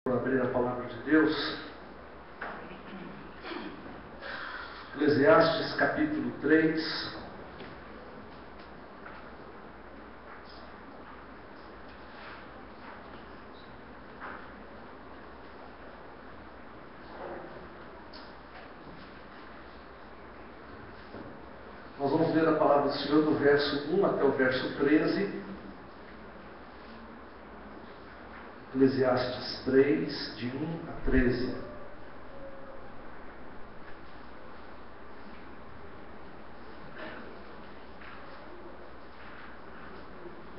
Para abrir a palavra de Deus, Eclesiastes capítulo 3. Nós vamos ler a palavra do Senhor do verso 1 até o verso 13. Eclesiastes 3, de 1 a 13.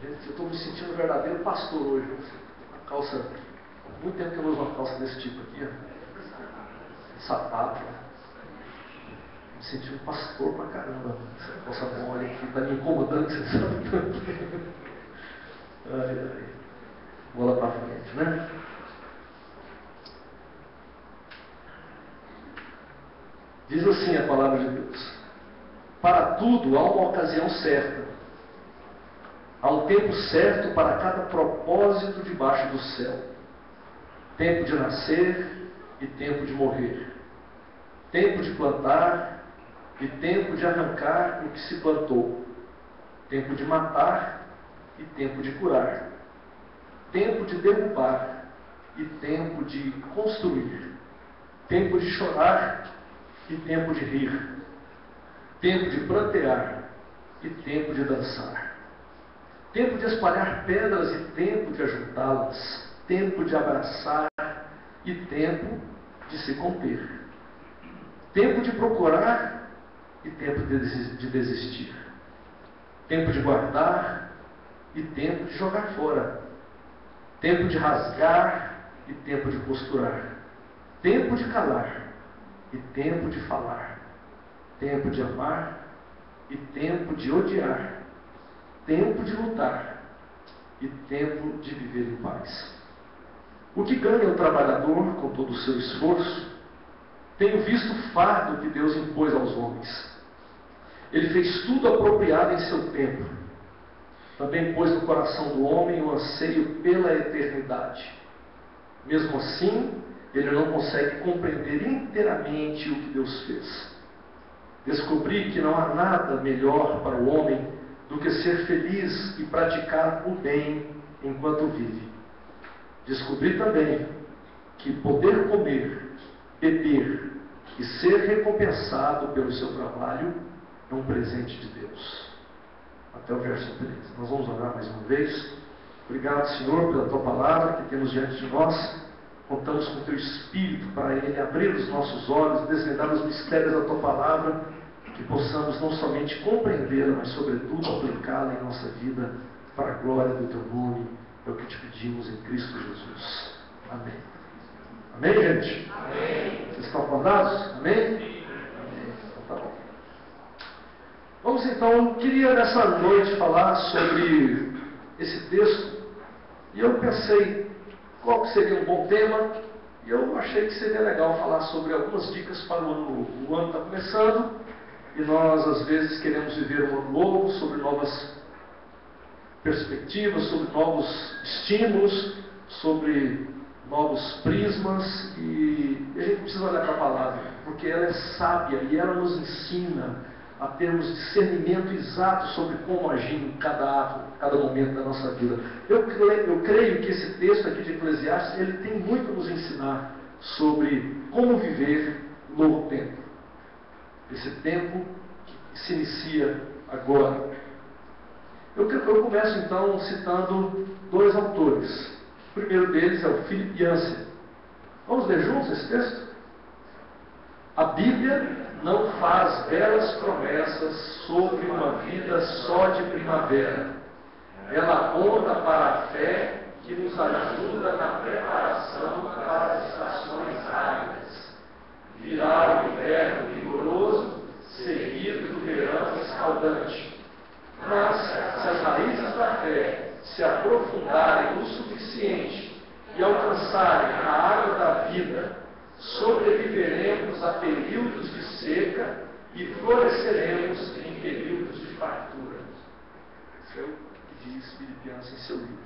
Gente, eu estou me sentindo um verdadeiro pastor hoje. Uma calça, há muito tempo que eu não uso uma calça desse tipo aqui, ó. Sapato. Me senti um pastor pra caramba. Essa calça mole aqui está me incomodando, você sabe tanto. Ai, ai. Bola para frente, né? Diz assim a palavra de Deus: para tudo há uma ocasião certa, há um tempo certo para cada propósito debaixo do céu, tempo de nascer e tempo de morrer, tempo de plantar e tempo de arrancar o que se plantou, tempo de matar e tempo de curar, tempo de derrubar e tempo de construir, tempo de chorar e tempo de rir, tempo de prantear e tempo de dançar, tempo de espalhar pedras e tempo de ajuntá-las, tempo de abraçar e tempo de se conter, tempo de procurar e tempo de desistir, tempo de guardar e tempo de jogar fora, tempo de rasgar e tempo de costurar, tempo de calar e tempo de falar, tempo de amar e tempo de odiar, tempo de lutar e tempo de viver em paz. O que ganha o trabalhador com todo o seu esforço? Tenho visto o fardo que Deus impôs aos homens. Ele fez tudo apropriado em seu tempo. Também pôs no coração do homem o anseio pela eternidade. Mesmo assim, ele não consegue compreender inteiramente o que Deus fez. Descobri que não há nada melhor para o homem do que ser feliz e praticar o bem enquanto vive. Descobri também que poder comer, beber e ser recompensado pelo seu trabalho é um presente de Deus. Até o verso 13. Nós vamos orar mais uma vez. Obrigado, Senhor, pela Tua palavra que temos diante de nós. Contamos com o Teu Espírito para Ele abrir os nossos olhos, desvendar os mistérios da Tua palavra, que possamos não somente compreendê-la, mas sobretudo aplicá-la em nossa vida para a glória do Teu nome. É o que te pedimos em Cristo Jesus. Amém. Amém, gente? Amém. Vocês estão acordados? Amém? Amém. Então tá bom. Vamos então, eu queria nessa noite falar sobre esse texto, e eu pensei qual que seria um bom tema, e eu achei que seria legal falar sobre algumas dicas para o ano novo. O ano está começando, e nós às vezes queremos viver um ano novo, sobre novas perspectivas, sobre novos estímulos, sobre novos prismas, e a gente precisa olhar para a palavra, porque ela é sábia e ela nos ensina a termos discernimento exato sobre como agir em cada momento da nossa vida. Eu creio que esse texto aqui de Eclesiastes, ele tem muito a nos ensinar sobre como viver o novo tempo. Esse tempo que se inicia agora. Eu começo então citando dois autores. O primeiro deles é o Philip Yancey. Vamos ler juntos esse texto? A Bíblia não faz belas promessas sobre uma vida só de primavera. Ela aponta para a fé que nos ajuda na preparação para as estações áridas. Virá o inverno vigoroso, seguido do verão escaldante. Mas, se as raízes da fé se aprofundarem o suficiente e alcançarem a água da vida, sobreviveremos a períodos de seca e floresceremos em períodos de fartura. Isso é o que diz Philip Yancey em seu livro.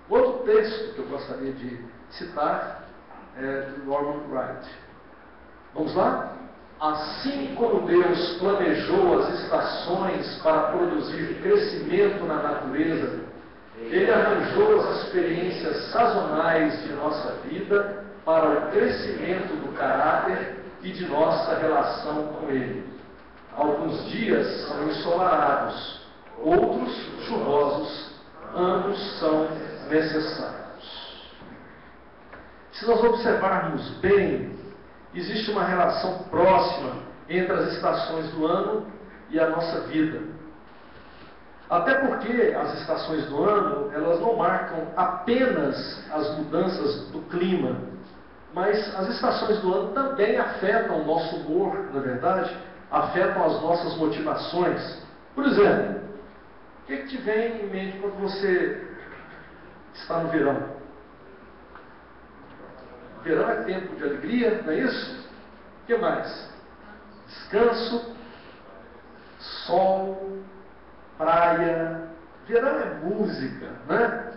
Outro texto que eu gostaria de citar do Norman Wright. Vamos lá? Assim como Deus planejou as estações para produzir crescimento na natureza, Ele arranjou as experiências sazonais de nossa vida para o crescimento do caráter e de nossa relação com Ele. Alguns dias são ensolarados, outros chuvosos, ambos são necessários. Se nós observarmos bem, existe uma relação próxima entre as estações do ano e a nossa vida. Até porque as estações do ano, elas não marcam apenas as mudanças do clima, mas as estações do ano também afetam o nosso humor, na verdade, afetam as nossas motivações. Por exemplo, o que te vem em mente quando você está no verão? Verão é tempo de alegria, não é isso? O que mais? Descanso, sol, praia. Verão é música, né?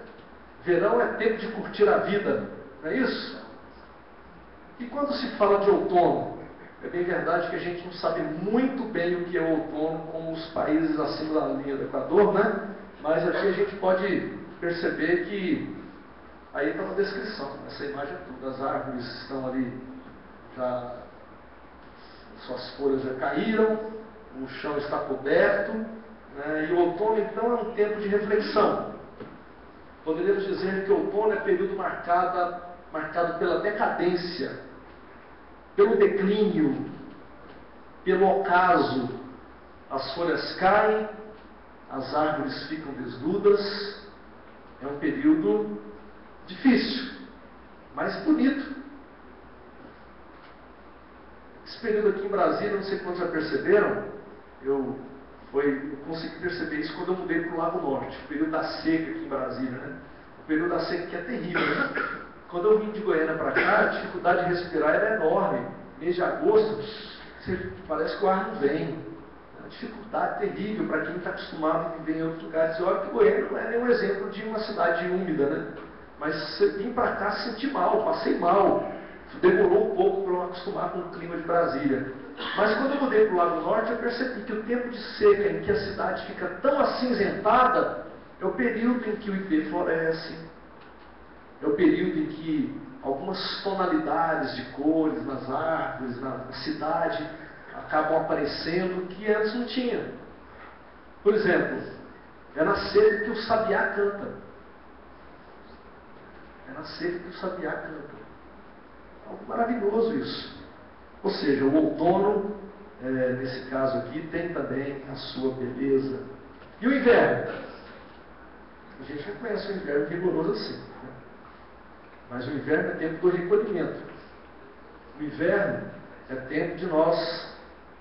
Verão é tempo de curtir a vida, não é isso? E quando se fala de outono, é bem verdade que a gente não sabe muito bem o que é outono, como os países acima da linha do Equador, né? Mas aqui a gente pode perceber que aí está uma descrição, essa imagem é tudo. As árvores estão ali, já suas folhas já caíram, o chão está coberto, né? E o outono então é um tempo de reflexão. Poderíamos dizer que o outono é período marcado pela decadência, pelo declínio, pelo ocaso. As folhas caem, as árvores ficam desnudas. É um período difícil, mas bonito. Esse período aqui em Brasília, não sei quantos já perceberam, eu consegui perceber isso quando eu mudei para o Lago Norte, o período da seca aqui em Brasília, né? O período da seca que é terrível, né? Quando eu vim de Goiânia para cá, a dificuldade de respirar era enorme. Mês de agosto, parece que o ar não vem. É uma dificuldade terrível para quem está acostumado a viver em outros lugares. E olha que Goiânia não é nenhum exemplo de uma cidade úmida, né? Mas vim para cá, senti mal, passei mal. Demorou um pouco para eu acostumar com o clima de Brasília. Mas quando eu mudei para o Lago Norte, eu percebi que o tempo de seca em que a cidade fica tão acinzentada é o período em que o ipê floresce, é o período em que algumas tonalidades de cores nas árvores, na cidade, acabam aparecendo que antes não tinha. Por exemplo, é na seca que o sabiá canta. É na seca que o sabiá canta. Algo maravilhoso isso. Ou seja, o outono, nesse caso aqui, tem também a sua beleza. E o inverno? A gente já conhece o inverno rigoroso assim, né? Mas o inverno é tempo do recolhimento. O inverno é tempo de nós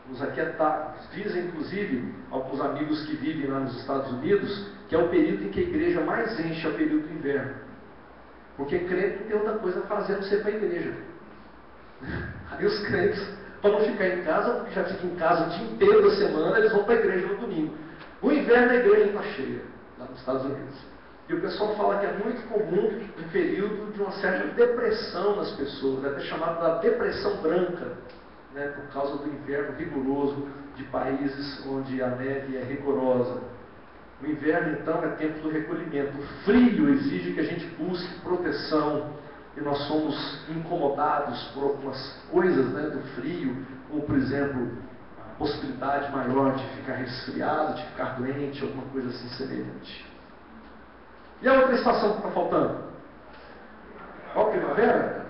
nos aquietarmos. Dizem, inclusive, alguns amigos que vivem lá nos Estados Unidos, que é o período em que a igreja mais enche, é o período do inverno. Porque crente não tem outra coisa a fazer a não ser para a igreja. Aí os crentes, para não ficar em casa, porque já ficam em casa o dia inteiro da semana, eles vão para a igreja no domingo. No inverno a igreja está cheia, lá nos Estados Unidos. E o pessoal fala que é muito comum um período de uma certa depressão nas pessoas, até chamado da depressão branca, né, por causa do inverno rigoroso de países onde a neve é rigorosa. O inverno, então, é tempo do recolhimento. O frio exige que a gente busque proteção, e nós somos incomodados por algumas coisas, né, do frio, como, por exemplo, a possibilidade maior de ficar resfriado, de ficar doente, alguma coisa assim semelhante. E a outra estação que está faltando? Qual a primavera?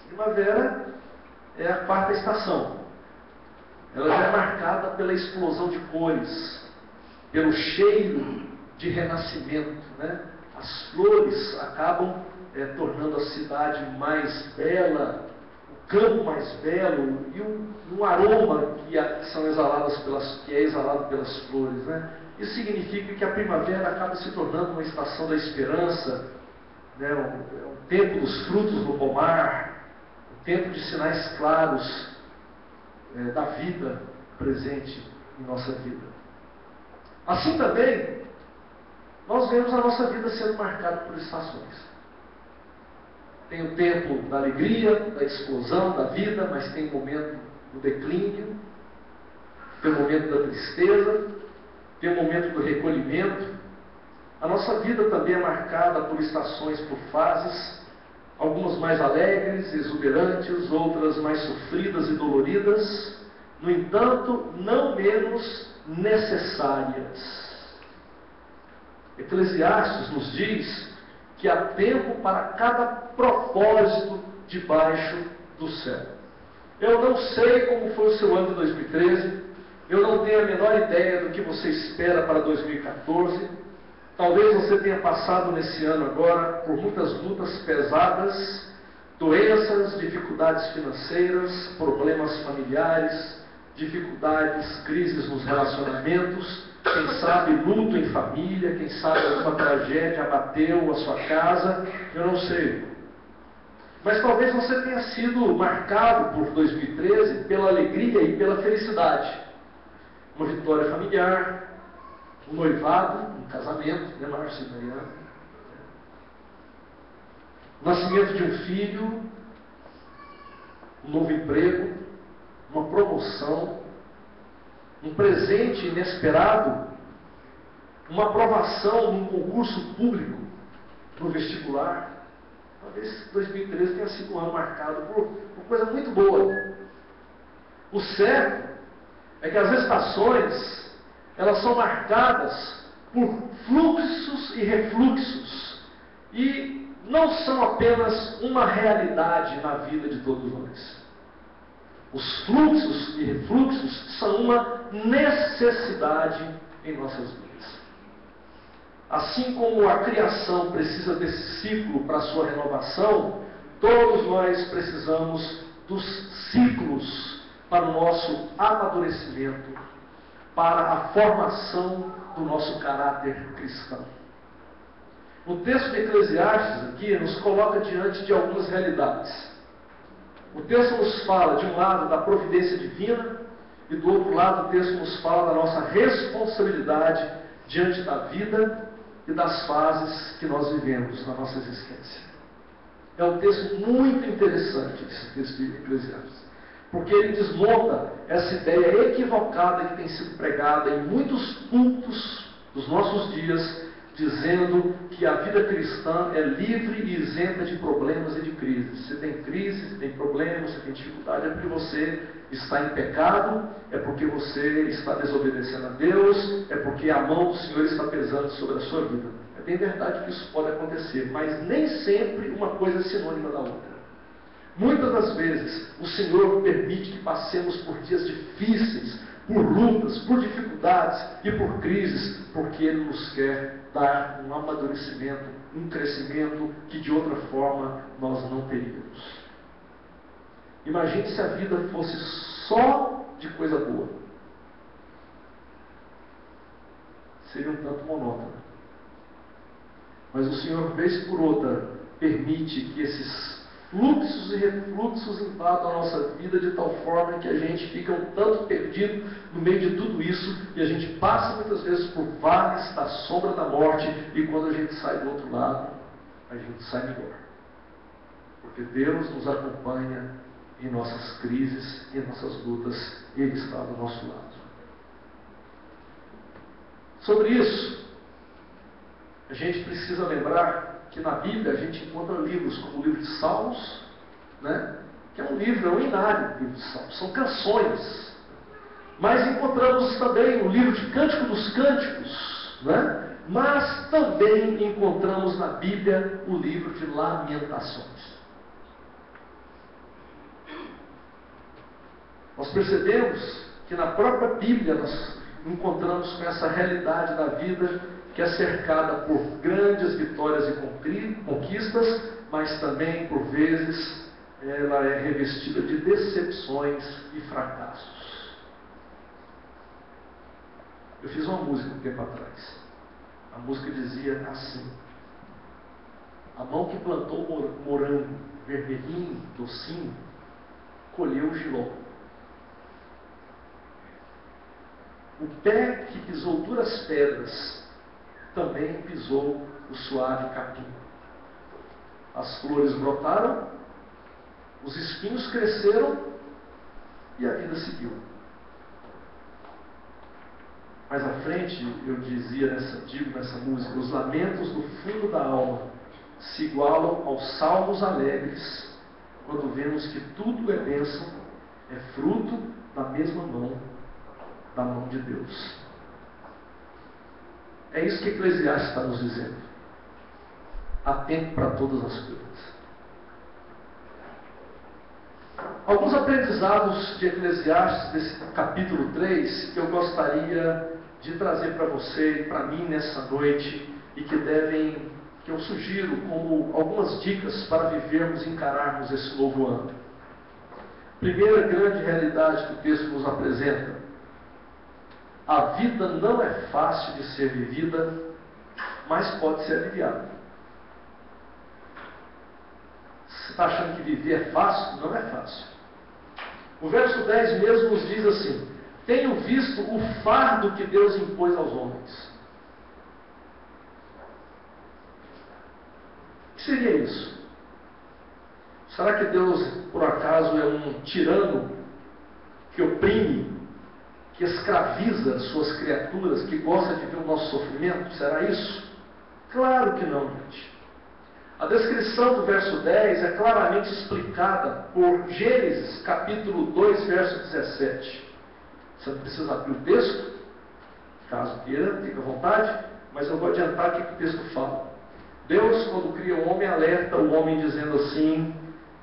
Primavera é a quarta estação. Ela já é marcada pela explosão de cores, pelo cheiro de renascimento, né? As flores acabam tornando a cidade mais bela, o campo mais belo, e um aroma que é exalado pelas flores, né? Isso significa que a primavera acaba se tornando uma estação da esperança, né? Um tempo dos frutos no pomar, um tempo de sinais claros da vida presente em nossa vida. Assim também, nós vemos a nossa vida sendo marcada por estações. Tem o tempo da alegria, da explosão, da vida, mas tem o momento do declínio, tem o momento da tristeza, tem o momento do recolhimento. A nossa vida também é marcada por estações, por fases, algumas mais alegres, exuberantes, outras mais sofridas e doloridas, no entanto, não menos necessárias. Eclesiastes nos diz que há tempo para cada propósito debaixo do céu. Eu não sei como foi o seu ano de 2013, eu não tenho a menor ideia do que você espera para 2014. Talvez você tenha passado nesse ano agora por muitas lutas pesadas, doenças, dificuldades financeiras, problemas familiares, dificuldades, crises nos relacionamentos, quem sabe luto em família, quem sabe alguma tragédia abateu a sua casa, eu não sei. Mas talvez você tenha sido marcado por 2013 pela alegria e pela felicidade. Uma vitória familiar, um noivado, um casamento, né, Márcio e Mariana? O nascimento de um filho, um novo emprego, uma promoção, um presente inesperado, uma aprovação num concurso público, no vestibular. Talvez 2013 tenha sido um ano marcado por coisa muito boa. O certo é que as estações, elas são marcadas por fluxos e refluxos, e não são apenas uma realidade na vida de todos nós. Os fluxos e refluxos são uma necessidade em nossas vidas. Assim como a criação precisa desse ciclo para a sua renovação, todos nós precisamos dos ciclos para o nosso amadurecimento, para a formação do nosso caráter cristão. O texto de Eclesiastes aqui nos coloca diante de algumas realidades. O texto nos fala, de um lado, da providência divina, e do outro lado, o texto nos fala da nossa responsabilidade diante da vida e das fases que nós vivemos na nossa existência. É um texto muito interessante, esse texto de Eclesiastes, porque ele desmonta essa ideia equivocada que tem sido pregada em muitos cultos dos nossos dias, dizendo que a vida cristã é livre e isenta de problemas e de crises. Você tem crise, você tem problemas, você tem dificuldade, é porque você está em pecado, é porque você está desobedecendo a Deus, é porque a mão do Senhor está pesando sobre a sua vida. É bem verdade que isso pode acontecer, mas nem sempre uma coisa é sinônima da outra. Muitas das vezes, o Senhor permite que passemos por dias difíceis, por lutas, por dificuldades e por crises, porque Ele nos quer dar um amadurecimento, um crescimento que de outra forma nós não teríamos. Imagine se a vida fosse só de coisa boa. Seria um tanto monótono. Mas o Senhor, vez por outra, permite que esses fluxos e refluxos invadam a nossa vida de tal forma que a gente fica um tanto perdido no meio de tudo isso, e a gente passa muitas vezes por vales da sombra da morte, e quando a gente sai do outro lado, a gente sai melhor. Porque Deus nos acompanha em nossas crises, em nossas lutas, e Ele está do nosso lado. Sobre isso, a gente precisa lembrar que na Bíblia a gente encontra livros como o livro de Salmos, né? Que é um livro, é um inário, o livro de Salmos, são canções. Mas encontramos também o livro de Cântico dos Cânticos, né? Mas também encontramos na Bíblia o livro de Lamentações. Nós percebemos que na própria Bíblia nós encontramos com essa realidade da vida que é cercada por grandes vitórias e conquistas, mas também, por vezes, ela é revestida de decepções e fracassos. Eu fiz uma música um tempo atrás. A música dizia assim: a mão que plantou morango, vermelhinho, docinho, colheu o jiló. O pé que pisou duras pedras também pisou o suave capim. as flores brotaram, os espinhos cresceram e a vida seguiu. Mais à frente, eu digo nessa música, os lamentos do fundo da alma se igualam aos salmos alegres, quando vemos que tudo é bênção, é fruto da mesma mão, da mão de Deus. É isso que Eclesiastes está nos dizendo. Há tempo para todas as coisas. Alguns aprendizados de Eclesiastes, desse capítulo 3, que eu gostaria de trazer para você e para mim nessa noite, e que eu sugiro como algumas dicas para vivermos e encararmos esse novo ano. Primeira grande realidade que o texto nos apresenta: a vida não é fácil de ser vivida, mas pode ser aliviada. Você está achando que viver é fácil? Não é fácil. O verso 10 mesmo nos diz assim: tenho visto o fardo que Deus impôs aos homens. O que seria isso? Será que Deus, por acaso, é um tirano que oprime, que escraviza suas criaturas, que gosta de ver o nosso sofrimento? Será isso? Claro que não, gente. A descrição do verso 10 é claramente explicada por Gênesis, capítulo 2, verso 17. Você não precisa abrir o texto, caso queira, fique à vontade, mas eu vou adiantar o que o texto fala. Deus, quando cria o homem, alerta o homem dizendo assim: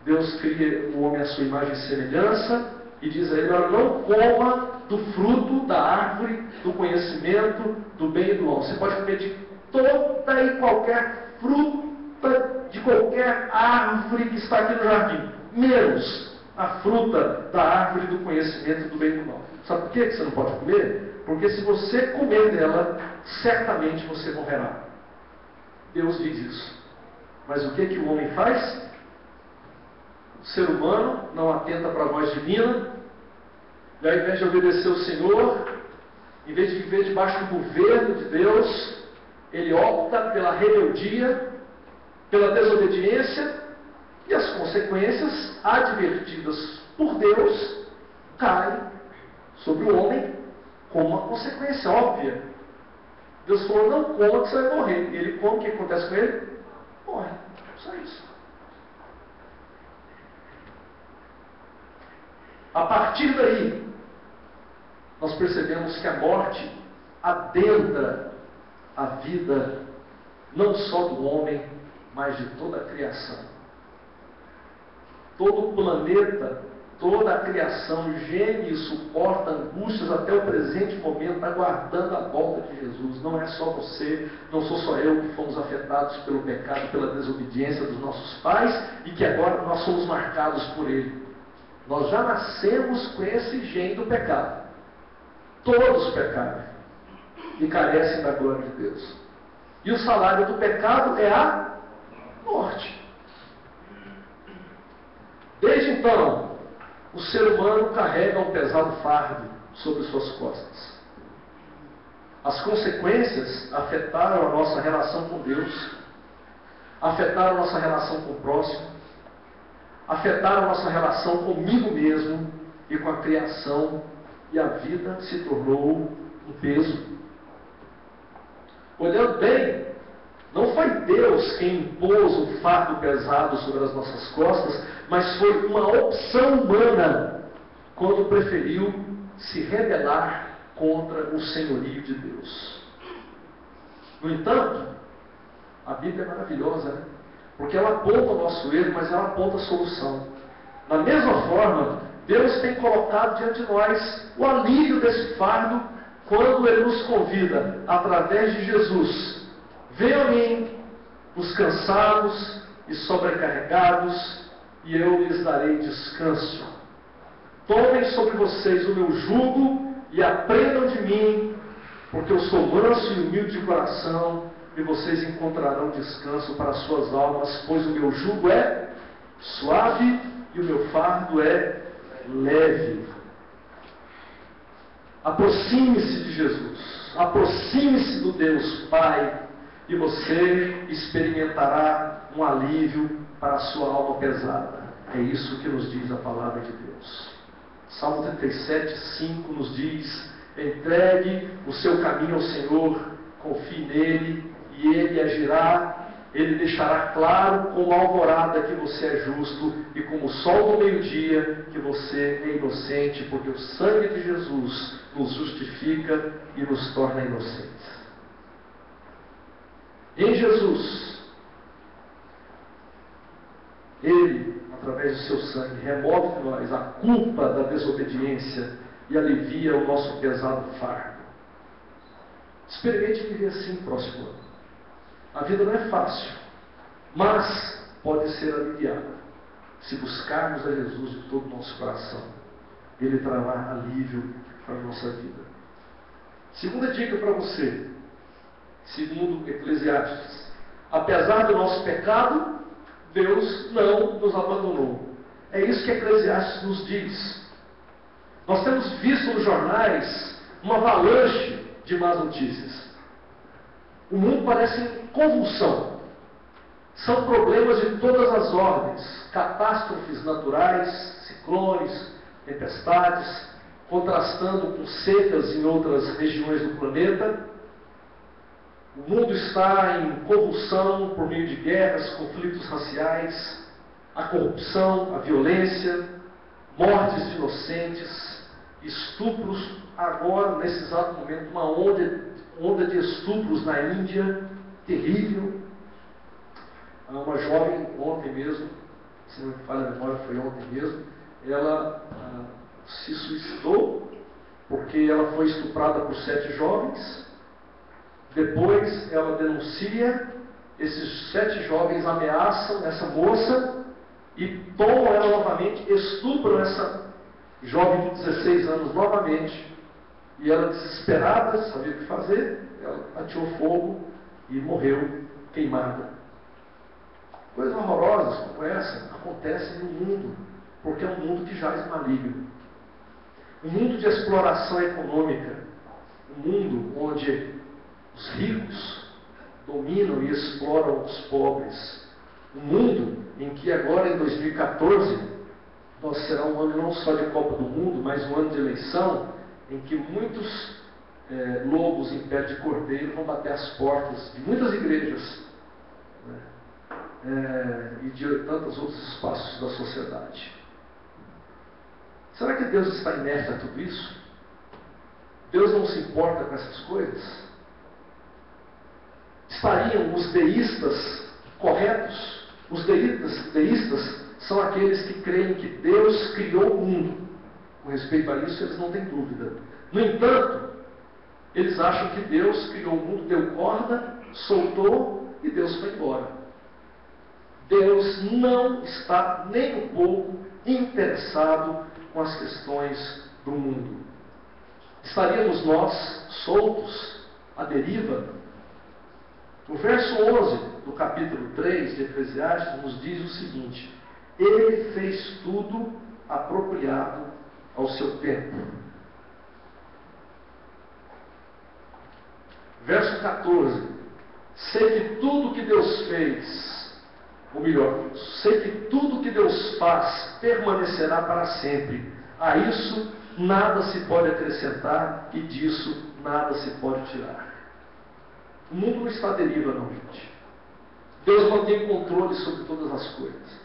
Deus cria o homem à sua imagem e semelhança, e diz a ele: não coma do fruto da árvore do conhecimento do bem e do mal. Você pode comer de toda e qualquer fruta de qualquer árvore que está aqui no jardim, menos a fruta da árvore do conhecimento do bem e do mal. Sabe por que você não pode comer? Porque se você comer dela, certamente você morrerá. Deus diz isso. Mas o que o homem faz? O ser humano não atenta para a voz divina, e ao invés de obedecer o Senhor, em vez de viver debaixo do governo de Deus, ele opta pela rebeldia, pela desobediência, e as consequências advertidas por Deus caem sobre o homem como uma consequência óbvia. Deus falou: não coma que você vai morrer. E ele come, o que acontece com ele? Morre. Só isso. A partir daí, nós percebemos que a morte adentra a vida não só do homem, mas de toda a criação. Todo o planeta, toda a criação geme e suporta angústias até o presente momento, aguardando a volta de Jesus. Não é só você, não sou só eu que fomos afetados pelo pecado, pela desobediência dos nossos pais, e que agora nós somos marcados por ele. Nós já nascemos com esse gene do pecado. Todos pecaram e carecem da glória de Deus. E o salário do pecado é a morte. Desde então, o ser humano carrega um pesado fardo sobre suas costas. As consequências afetaram a nossa relação com Deus, afetaram a nossa relação com o próximo, afetaram a nossa relação comigo mesmo e com a criação, e a vida se tornou um peso. Olhando bem, não foi Deus quem impôs o fardo pesado sobre as nossas costas, mas foi uma opção humana quando preferiu se rebelar contra o senhorio de Deus. No entanto, a Bíblia é maravilhosa, né? Porque ela aponta o nosso erro, mas ela aponta a solução. Da mesma forma, Deus tem colocado diante de nós o alívio desse fardo quando Ele nos convida, através de Jesus: venham a mim, os cansados e sobrecarregados, e eu lhes darei descanso. Tomem sobre vocês o meu jugo e aprendam de mim, porque eu sou manso e humilde de coração, e vocês encontrarão descanso para as suas almas, pois o meu jugo é suave e o meu fardo é leve. Aproxime-se de Jesus, aproxime-se do Deus Pai, e você experimentará um alívio para a sua alma pesada. É isso que nos diz a palavra de Deus. Salmo 37, 5 nos diz: entregue o seu caminho ao Senhor, confie nele, e ele agirá. Ele deixará claro como a alvorada que você é justo, e como o sol do meio-dia que você é inocente, porque o sangue de Jesus nos justifica e nos torna inocentes. Em Jesus, Ele, através do seu sangue, remove de nós a culpa da desobediência e alivia o nosso pesado fardo. Experimente viver assim próximo ano. A vida não é fácil, mas pode ser aliviada se buscarmos a Jesus de todo o nosso coração. Ele trará alívio para a nossa vida. Segunda dica para você, segundo Eclesiastes: apesar do nosso pecado, Deus não nos abandonou. É isso que Eclesiastes nos diz. Nós temos visto nos jornais uma avalanche de más notícias. O mundo parece em convulsão. São problemas de todas as ordens, catástrofes naturais, ciclones, tempestades, contrastando com secas em outras regiões do planeta. O mundo está em convulsão por meio de guerras, conflitos raciais, a corrupção, a violência, mortes de inocentes, estupros. Agora, nesse exato momento, uma onda de estupros na Índia, terrível. Uma jovem, ontem mesmo, se não me falha a memória, foi ontem mesmo, ela se suicidou porque ela foi estuprada por 7 jovens. Depois ela denuncia, esses 7 jovens ameaçam essa moça e tomam ela novamente, estupram essa jovem de 16 anos novamente. E ela, desesperada, sabia o que fazer, ela ateou fogo e morreu queimada. Coisas horrorosas como essa acontecem no mundo, porque é um mundo que jaz maligno. Um mundo de exploração econômica, um mundo onde os ricos dominam e exploram os pobres. Um mundo em que agora, em 2014, nós será um ano não só de Copa do Mundo, mas um ano de eleição, em que muitos lobos em pele de cordeiro vão bater as portas de muitas igrejas, né? E de tantos outros espaços da sociedade. Será que Deus está inerte a tudo isso? Deus não se importa com essas coisas? Estariam os deístas corretos? Os deístas são aqueles que creem que Deus criou o mundo. Com respeito a isso, eles não têm dúvida. No entanto, eles acham que Deus criou o mundo, deu corda, soltou e Deus foi embora. Deus não está nem um pouco interessado com as questões do mundo. Estaríamos nós soltos, à deriva? O verso 11 do capítulo 3 de Eclesiastes nos diz o seguinte: Ele fez tudo apropriado ao seu tempo. Verso 14: sei que tudo que Deus fez, ou melhor, sei que tudo que Deus faz permanecerá para sempre. A isso nada se pode acrescentar e disso nada se pode tirar. O mundo não está à deriva, não, gente. Deus mantém controle sobre todas as coisas.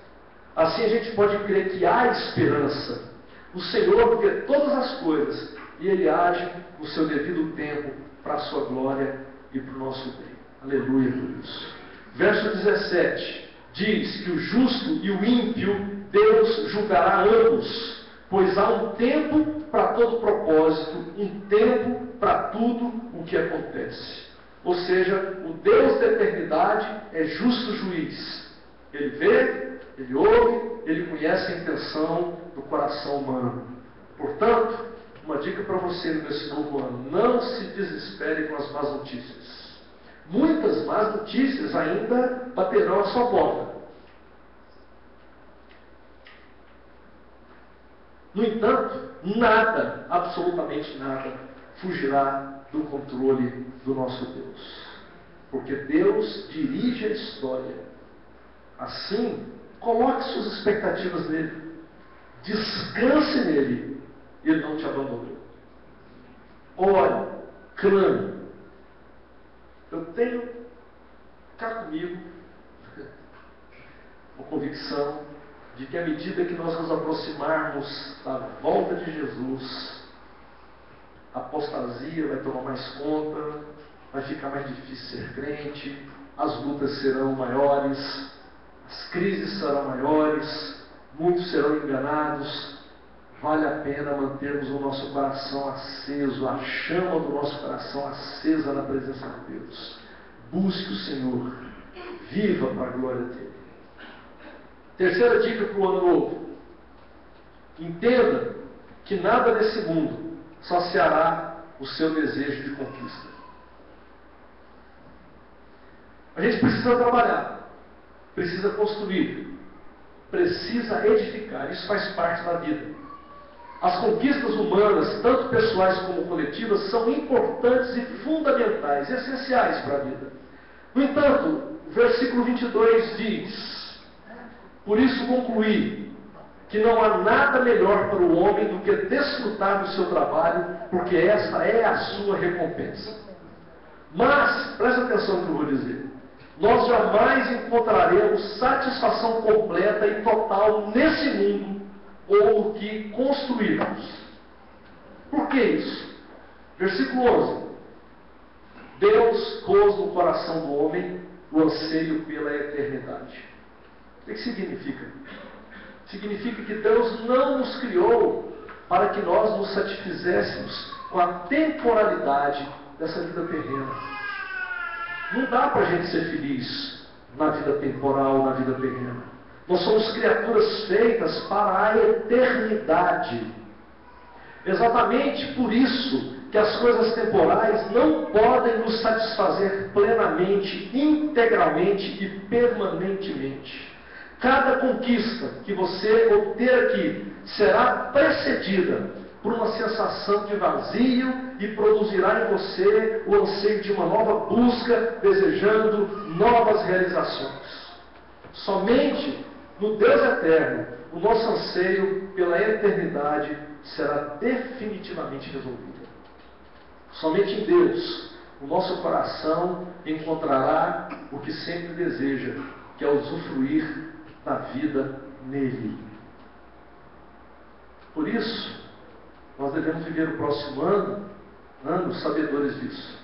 Assim a gente pode crer que há esperança. O Senhor vê todas as coisas e Ele age no seu devido tempo para a sua glória e para o nosso bem. Aleluia por isso. Verso 17 diz que o justo e o ímpio Deus julgará ambos, pois há um tempo para todo propósito, um tempo para tudo o que acontece. Ou seja, o Deus da eternidade é justo juiz. Ele vê, Ele ouve, Ele conhece a intenção do coração humano. Portanto, uma dica para você nesse novo ano: não se desespere com as más notícias. Muitas más notícias ainda baterão a sua porta. No entanto, nada, absolutamente nada, fugirá do controle do nosso Deus. Porque Deus dirige a história. Assim, Coloque suas expectativas nele. Descanse nele. Ele não te abandonou. Ore, clame. Eu tenho cá comigo a convicção de que à medida que nós nos aproximarmos da volta de Jesus, a apostasia vai tomar mais conta, vai ficar mais difícil ser crente, as lutas serão maiores, as crises serão maiores, muitos serão enganados. Vale a pena mantermos o nosso coração aceso, a chama do nosso coração acesa na presença de Deus. Busque o Senhor, viva para a glória dele. Terceira dica para o ano novo: entenda que nada nesse mundo saciará o seu desejo de conquista. A gente precisa trabalhar, precisa construir, precisa edificar. Isso faz parte da vida. As conquistas humanas, tanto pessoais como coletivas, são importantes e fundamentais, essenciais para a vida. No entanto, o versículo 22 diz: por isso concluí que não há nada melhor para o homem do que desfrutar do seu trabalho, porque essa é a sua recompensa. Mas, presta atenção no que eu vou dizer, nós jamais encontraremos satisfação completa e total nesse mundo ou no que construirmos. Por que isso? Versículo 11. Deus pôs no coração do homem o anseio pela eternidade. O que significa? Significa que Deus não nos criou para que nós nos satisfizéssemos com a temporalidade dessa vida terrena. Não dá para a gente ser feliz na vida temporal, na vida terrena. Nós somos criaturas feitas para a eternidade. Exatamente por isso que as coisas temporais não podem nos satisfazer plenamente, integralmente e permanentemente. Cada conquista que você obter aqui será precedida por uma sensação de vazio e produzirá em você o anseio de uma nova busca, desejando novas realizações. Somente no Deus eterno, o nosso anseio pela eternidade será definitivamente resolvido. Somente em Deus, o nosso coração encontrará o que sempre deseja, que é usufruir da vida nele. Por isso, nós devemos viver o próximo ano sabedores disso.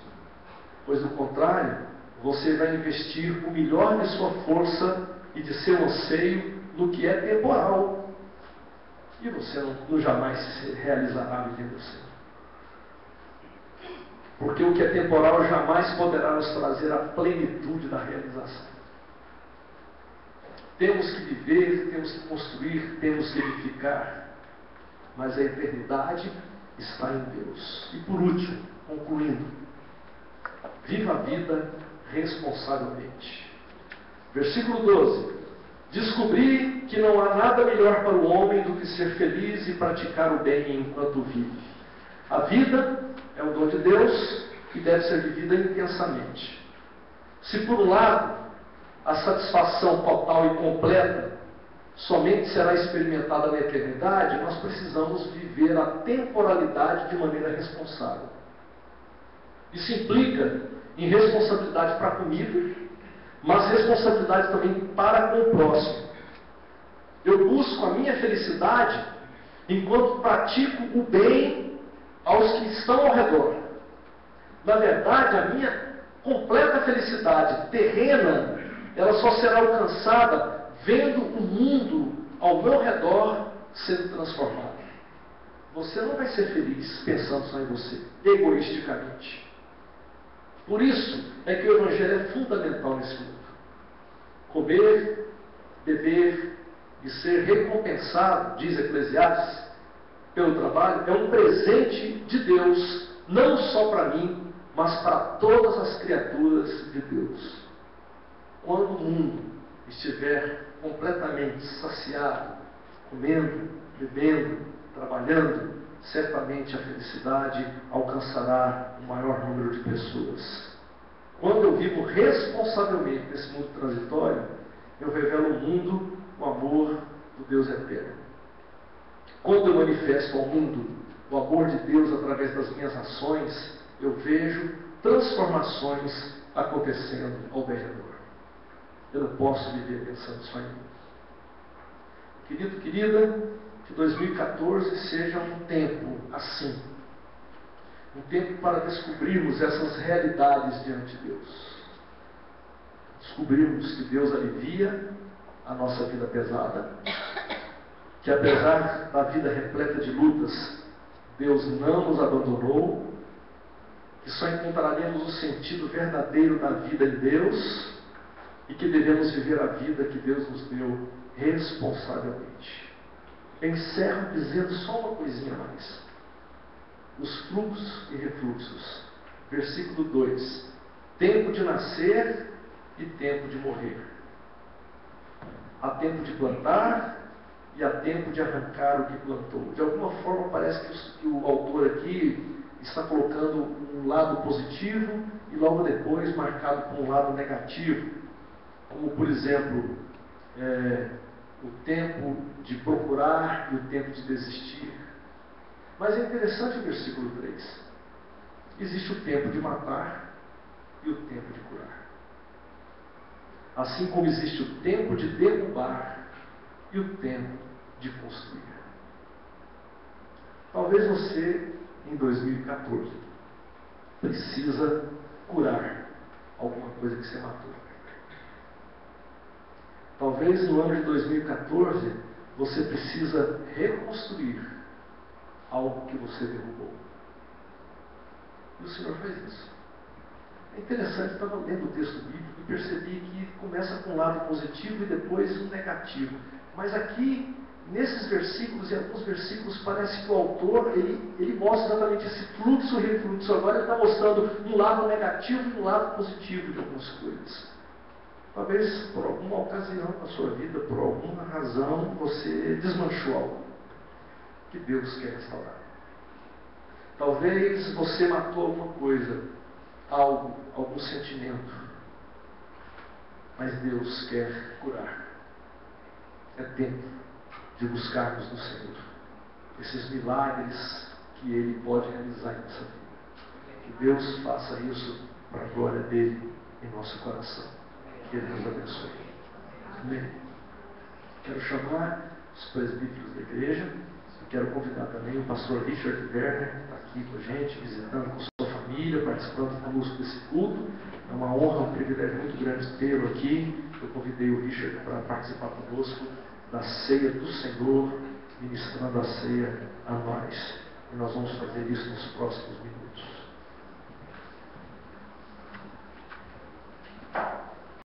Pois, do contrário, você vai investir o melhor de sua força e de seu anseio no que é temporal. E você não jamais se realizará vivendo assim. Porque o que é temporal jamais poderá nos trazer a plenitude da realização. Temos que viver, temos que construir, temos que edificar. Mas a eternidade está em Deus. E por último, concluindo, viva a vida responsavelmente. Versículo 12. Descobri que não há nada melhor para o homem do que ser feliz e praticar o bem enquanto vive. A vida é um dom de Deus e deve ser vivida intensamente. Se por um lado a satisfação total e completa somente será experimentada na eternidade, nós precisamos viver a temporalidade de maneira responsável. Isso implica em responsabilidade para comigo, mas responsabilidade também para com o próximo. Eu busco a minha felicidade enquanto pratico o bem aos que estão ao redor. Na verdade, a minha completa felicidade terrena, ela só será alcançada vendo o mundo ao meu redor sendo transformado. Você não vai ser feliz pensando só em você, egoisticamente. Por isso é que o Evangelho é fundamental nesse mundo. Comer, beber e ser recompensado, diz Eclesiastes, pelo trabalho, é um presente de Deus, não só para mim, mas para todas as criaturas de Deus. Quando o mundo estiver completamente saciado, comendo, bebendo, trabalhando, certamente a felicidade alcançará o maior número de pessoas. Quando eu vivo responsavelmente nesse mundo transitório, eu revelo o mundo o amor do Deus eterno. Quando eu manifesto ao mundo o amor de Deus através das minhas ações, eu vejo transformações acontecendo ao meu redor. Eu não posso viver pensando só em mim. Querido, querida, que 2014 seja um tempo assim. Um tempo para descobrirmos essas realidades diante de Deus. Descobrirmos que Deus alivia a nossa vida pesada, que apesar da vida repleta de lutas, Deus não nos abandonou, que só encontraremos o sentido verdadeiro da vida em Deus e que devemos viver a vida que Deus nos deu responsavelmente. Encerro dizendo só uma coisinha mais. Os fluxos e refluxos. Versículo 2. Tempo de nascer e tempo de morrer. Há tempo de plantar e há tempo de arrancar o que plantou. De alguma forma parece que o autor aqui está colocando um lado positivo e logo depois marcado por um lado negativo. Como, por exemplo, o tempo de procurar e o tempo de desistir. Mas é interessante o versículo 3. Existe o tempo de matar e o tempo de curar. Assim como existe o tempo de derrubar e o tempo de construir. Talvez você, em 2014, precisa curar alguma coisa que você matou. Talvez no ano de 2014 você precisa reconstruir algo que você derrubou. E o Senhor faz isso. É interessante, eu estava lendo o texto bíblico e percebi que começa com um lado positivo e depois um negativo. Mas aqui, nesses versículos e alguns versículos, parece que o autor, ele mostra exatamente esse fluxo e refluxo. Agora ele está mostrando um lado negativo e um lado positivo de algumas coisas. Talvez por alguma ocasião na sua vida, por alguma razão, você desmanchou algo que Deus quer restaurar. Talvez você matou alguma coisa, algo, algum sentimento, mas Deus quer curar. É tempo de buscarmos no Senhor esses milagres que Ele pode realizar em nossa vida. Que Deus faça isso para a glória dEle em nosso coração. Que Ele nos abençoe. Amém. Quero chamar os presbíteros da igreja. Quero convidar também o pastor Richard Werner, que está aqui com a gente, visitando com sua família, participando conosco desse culto. É uma honra, um privilégio muito grande tê-lo aqui. Eu convidei o Richard para participar conosco da ceia do Senhor, ministrando a ceia a nós. E nós vamos fazer isso nos próximos minutos.